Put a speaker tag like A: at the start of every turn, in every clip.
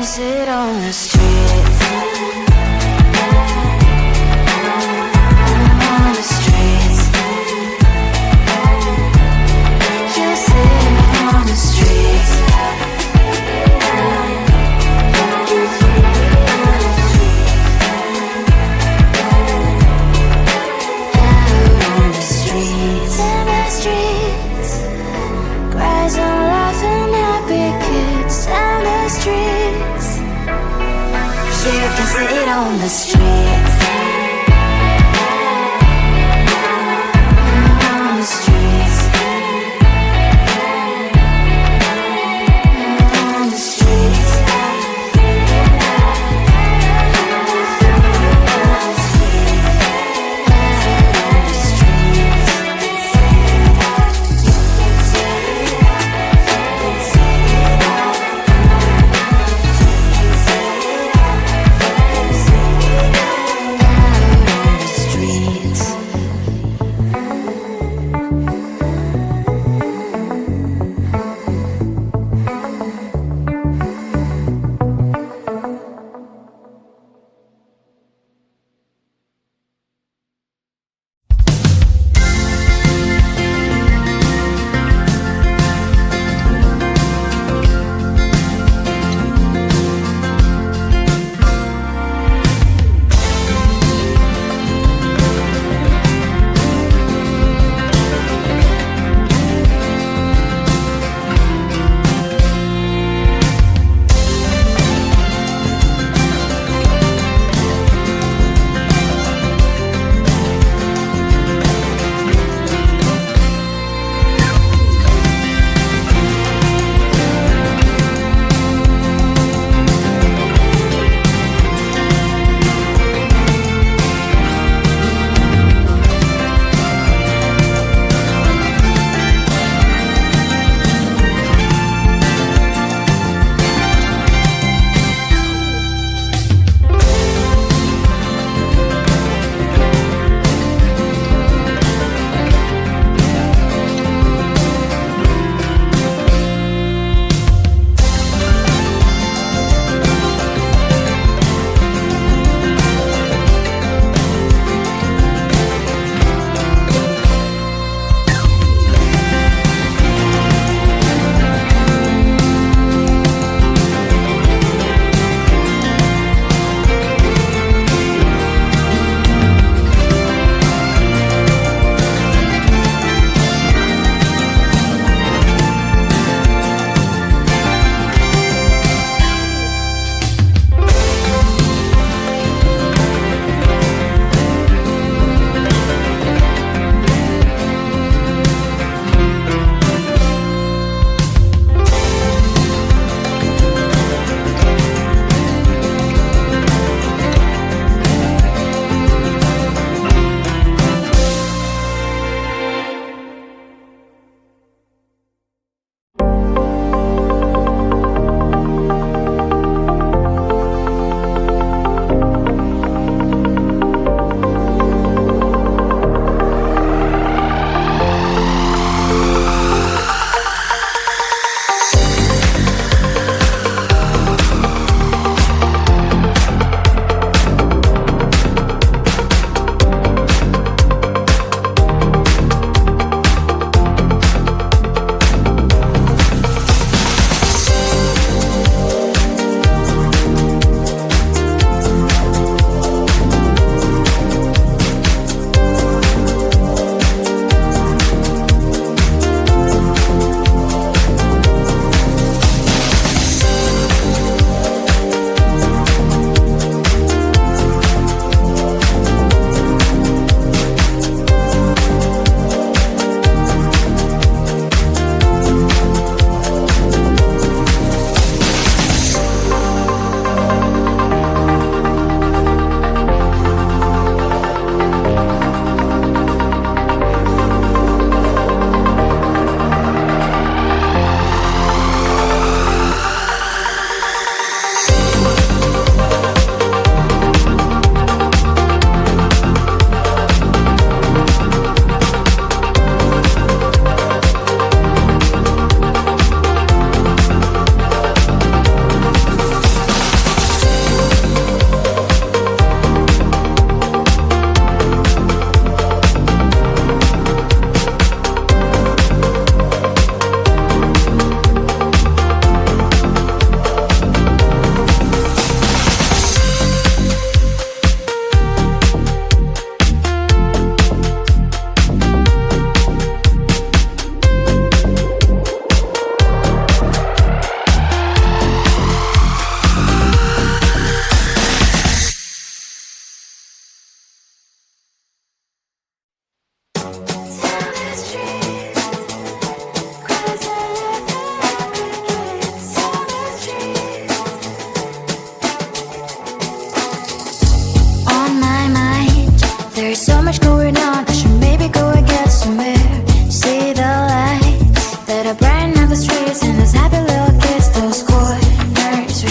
A: can sit on the streets. On the streets. You sit on the streets. Out on the streets. In the streets. Cries and laughing happy kids. Down the streets. You can sit on the streets. On the streets. On the streets.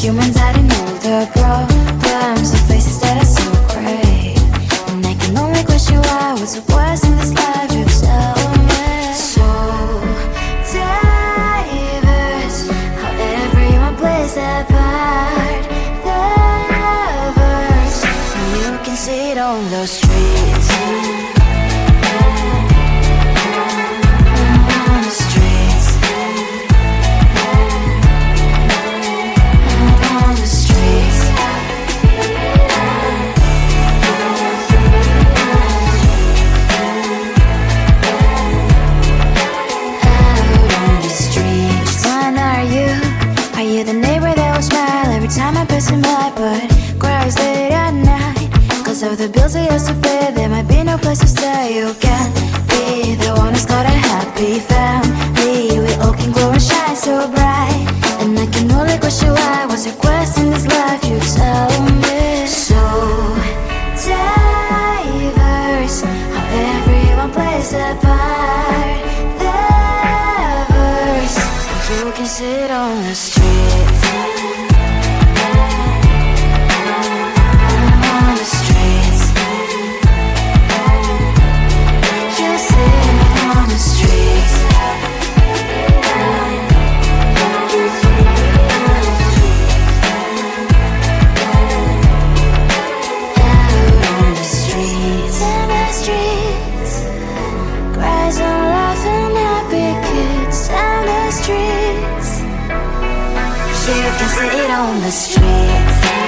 A: humans hiding all their problems, the faces that are so gray. And I can only question why, what's the worst in this life, you tell me. So diverse, how everyone plays their part. The verse, and you can see it on the streets. Time I pass him by, but cries late at night. Cause of the bills I used to pay, there might be no place to stay. You can't be the one who's got a happy family. We all can glow and shine so bright. And I can only question why, what's your quest in this life, you tell me. So diverse, how everyone plays their part. The verse, you can sit on the street. You can see it on the streets.